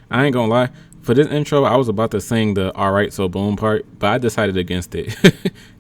I ain't gonna lie, for this intro, I was about to sing the "Alright So Boom" part, but I decided against it.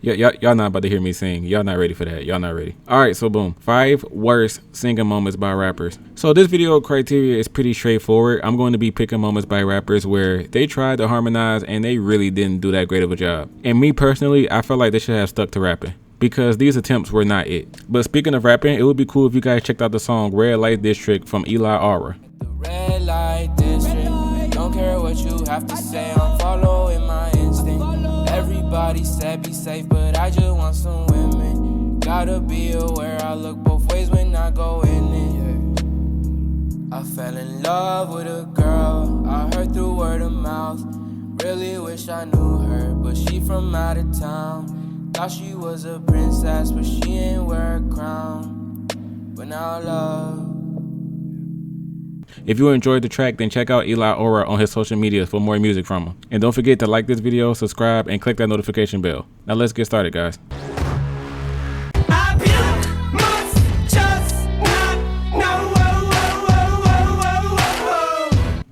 Y'all not about to hear me sing. Y'all not ready for that. Y'all not ready. Alright, so boom. 5 worst singing moments by rappers. So this video criteria is pretty straightforward. I'm going to be picking moments by rappers where they tried to harmonize and they really didn't do that great of a job. And me personally, I felt like they should have stuck to rapping, because these attempts were not it. But speaking of rapping, it would be cool if you guys checked out the song Red Light District from Eli Aura. Red light district, don't care what you have to say, I'm following my instinct. Everybody said be safe, but I just want some women. Gotta be aware, I look both ways when I go in it. I fell in love with a girl, I heard through word of mouth. Really wish I knew her, but she from out of town. Thought she was a princess, but she ain't wear a crown. But now love. If you enjoyed the track, then check out Eli Aura on his social media for more music from him. And don't forget to like this video, subscribe, and click that notification bell. Now let's get started, guys.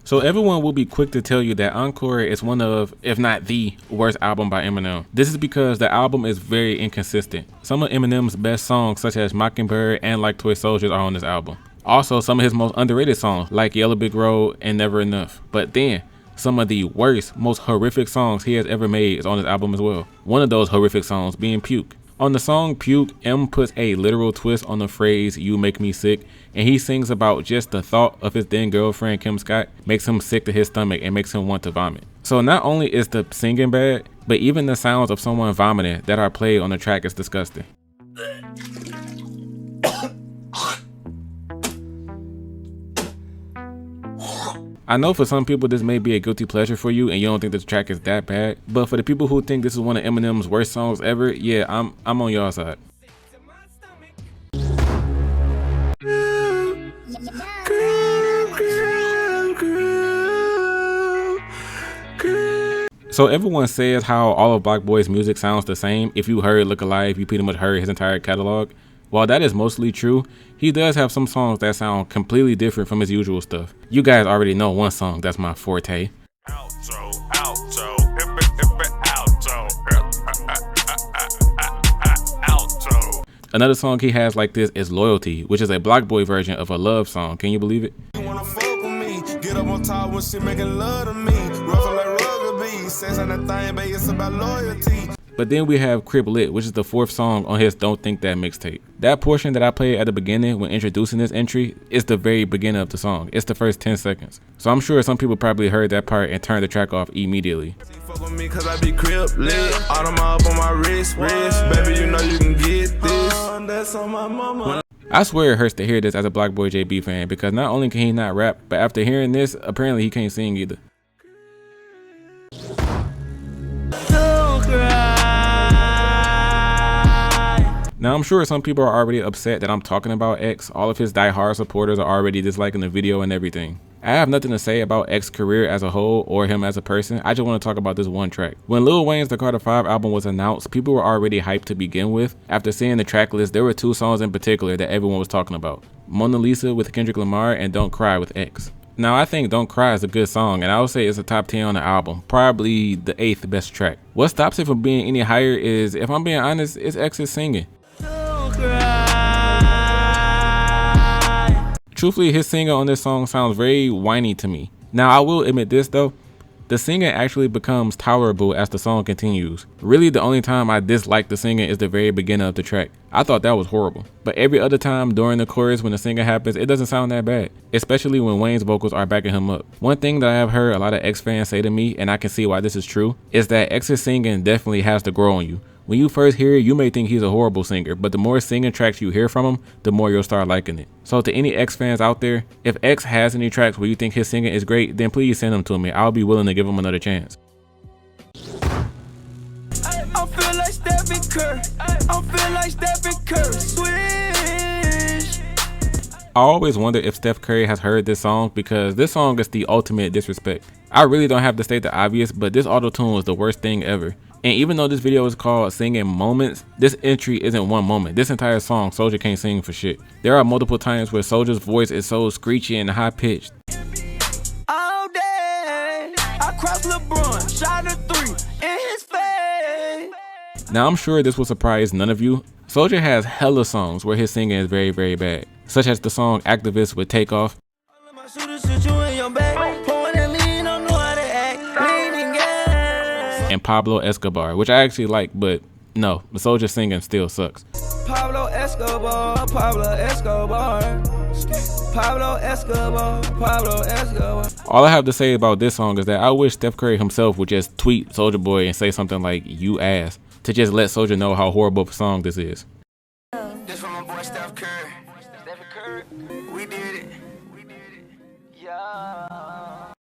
So everyone will be quick to tell you that Encore is one of, if not the worst album by Eminem. This is because the album is very inconsistent. Some of Eminem's best songs, such as Mockingbird and Like Toy Soldiers, are on this album. Also, some of his most underrated songs, like Yellow Brick Road and Never Enough. But then, some of the worst, most horrific songs he has ever made is on his album as well. One of those horrific songs being Puke. On the song Puke, M puts a literal twist on the phrase, "You make me sick," and he sings about just the thought of his then girlfriend Kim Scott makes him sick to his stomach and makes him want to vomit. So not only is the singing bad, but even the sounds of someone vomiting that are played on the track is disgusting. I know for some people this may be a guilty pleasure for you and you don't think this track is that bad, but for the people who think this is one of Eminem's worst songs ever, yeah, I'm on y'all side. So everyone says how all of Block Boy's music sounds the same. If you heard Look Alive, you pretty much heard his entire catalog. While that is mostly true, he does have some songs that sound completely different from his usual stuff. You guys already know one song that's my forte. Another song he has like this is Loyalty, which is a Block Boy version of a love song. Can you believe it? You wanna fuck with me, get up on top when she making love to me. Ruffle like rugby, says on that thing, baby, it's about loyalty. But then we have Crib Lit, which is the 4th song on his Don't Think That mixtape. That portion that I played at the beginning when introducing this entry is the very beginning of the song. It's the first 10 seconds. So I'm sure some people probably heard that part and turned the track off immediately. Fuck with me cause I be crib lit, autumn up on my wrist. Baby, you know you can get this. That's on my mama. I swear it hurts to hear this as a Block Boy JB fan, because not only can he not rap, but after hearing this, apparently he can't sing either. Now I'm sure some people are already upset that I'm talking about X. All of his die-hard supporters are already disliking the video and everything. I have nothing to say about X's career as a whole or him as a person. I just want to talk about this one track. When Lil Wayne's The Carter 5 album was announced, people were already hyped to begin with. After seeing the track list, there were 2 songs in particular that everyone was talking about. Mona Lisa with Kendrick Lamar and Don't Cry with X. Now I think Don't Cry is a good song, and I would say it's a top 10 on the album, probably the 8th best track. What stops it from being any higher is, if I'm being honest, it's X's singing. Truthfully, his singing on this song sounds very whiny to me. Now I will admit this though, the singing actually becomes tolerable as the song continues. Really the only time I dislike the singing is the very beginning of the track. I thought that was horrible. But every other time during the chorus when the singing happens, it doesn't sound that bad. Especially when Wayne's vocals are backing him up. One thing that I have heard a lot of X fans say to me, and I can see why this is true, is that X's singing definitely has to grow on you. When you first hear it, you may think he's a horrible singer, but the more singing tracks you hear from him, the more you'll start liking it. So to any X fans out there, if X has any tracks where you think his singing is great, then please send them to me. I'll be willing to give him another chance. I feel like Stephen Curry. I feel like Stephen Curry. Swish. I always wonder if Steph Curry has heard this song, because this song is the ultimate disrespect. I really don't have to state the obvious, but this auto-tune was the worst thing ever. And even though this video is called Singing Moments, this entry isn't one moment. This entire song, Soulja can't sing for shit. There are multiple times where Soulja's voice is so screechy and high pitched. All day. cross LeBron, shot a 3 in his face. Now I'm sure this will surprise none of you. Soulja has hella songs where his singing is very, very bad, such as the song Activist with Takeoff, and Pablo Escobar, which I actually like, but no, the Soulja singing still sucks. Pablo Escobar, Pablo Escobar, Pablo Escobar, Pablo Escobar. All I have to say about this song is that I wish Steph Curry himself would just tweet Soulja Boy and say something like "you ass" to just let Soulja know how horrible of a song this is. This from my boy Steph Curry. Steph Curry, we did it. We did it. Yeah.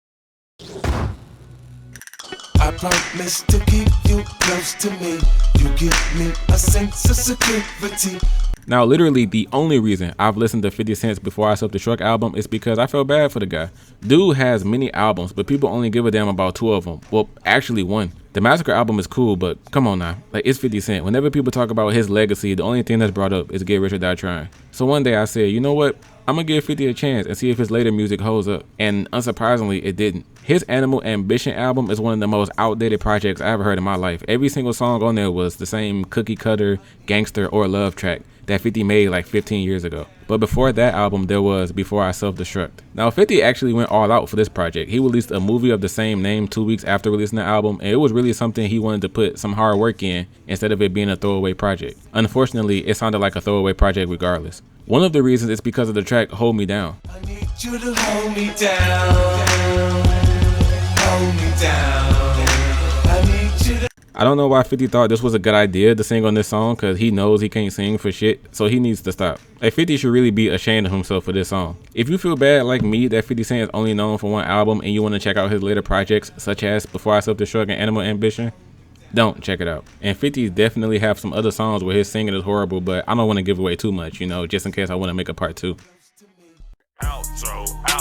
I promise to keep you close to me. You give me a sense of security. Now, literally the only reason I've listened to 50 Cent's Before I Self-Destruct album is because I felt bad for the guy. Dude has many albums, but people only give a damn about 2 of them. Well, actually 1. The Massacre album is cool, but come on now. Like, it's 50 Cent. Whenever people talk about his legacy, the only thing that's brought up is Get Rich or Die Trying. So one day I said, you know what? I'm gonna give 50 a chance and see if his later music holds up. And unsurprisingly, it didn't. His Animal Ambition album is one of the most outdated projects I ever heard in my life. Every single song on there was the same cookie cutter, gangster, or love track that 50 made like 15 years ago. But before that album, there was Before I Self-Destruct. Now, 50 actually went all out for this project. He released a movie of the same name 2 weeks after releasing the album, and it was really something he wanted to put some hard work in instead of it being a throwaway project. Unfortunately, it sounded like a throwaway project regardless. One of the reasons is because of the track Hold Me Down. I need you to hold me down. Hold me down. I need you to. I don't know why 50 thought this was a good idea to sing on this song, because he knows he can't sing for shit, so he needs to stop. Like, 50 should really be ashamed of himself for this song. If you feel bad like me that 50 Cent is only known for one album and you want to check out his later projects such as Before I Self-Destruct and Animal Ambition, don't check it out. And 50 definitely have some other songs where his singing is horrible, but I don't want to give away too much, you know, just in case I want to make a part 2. Outro.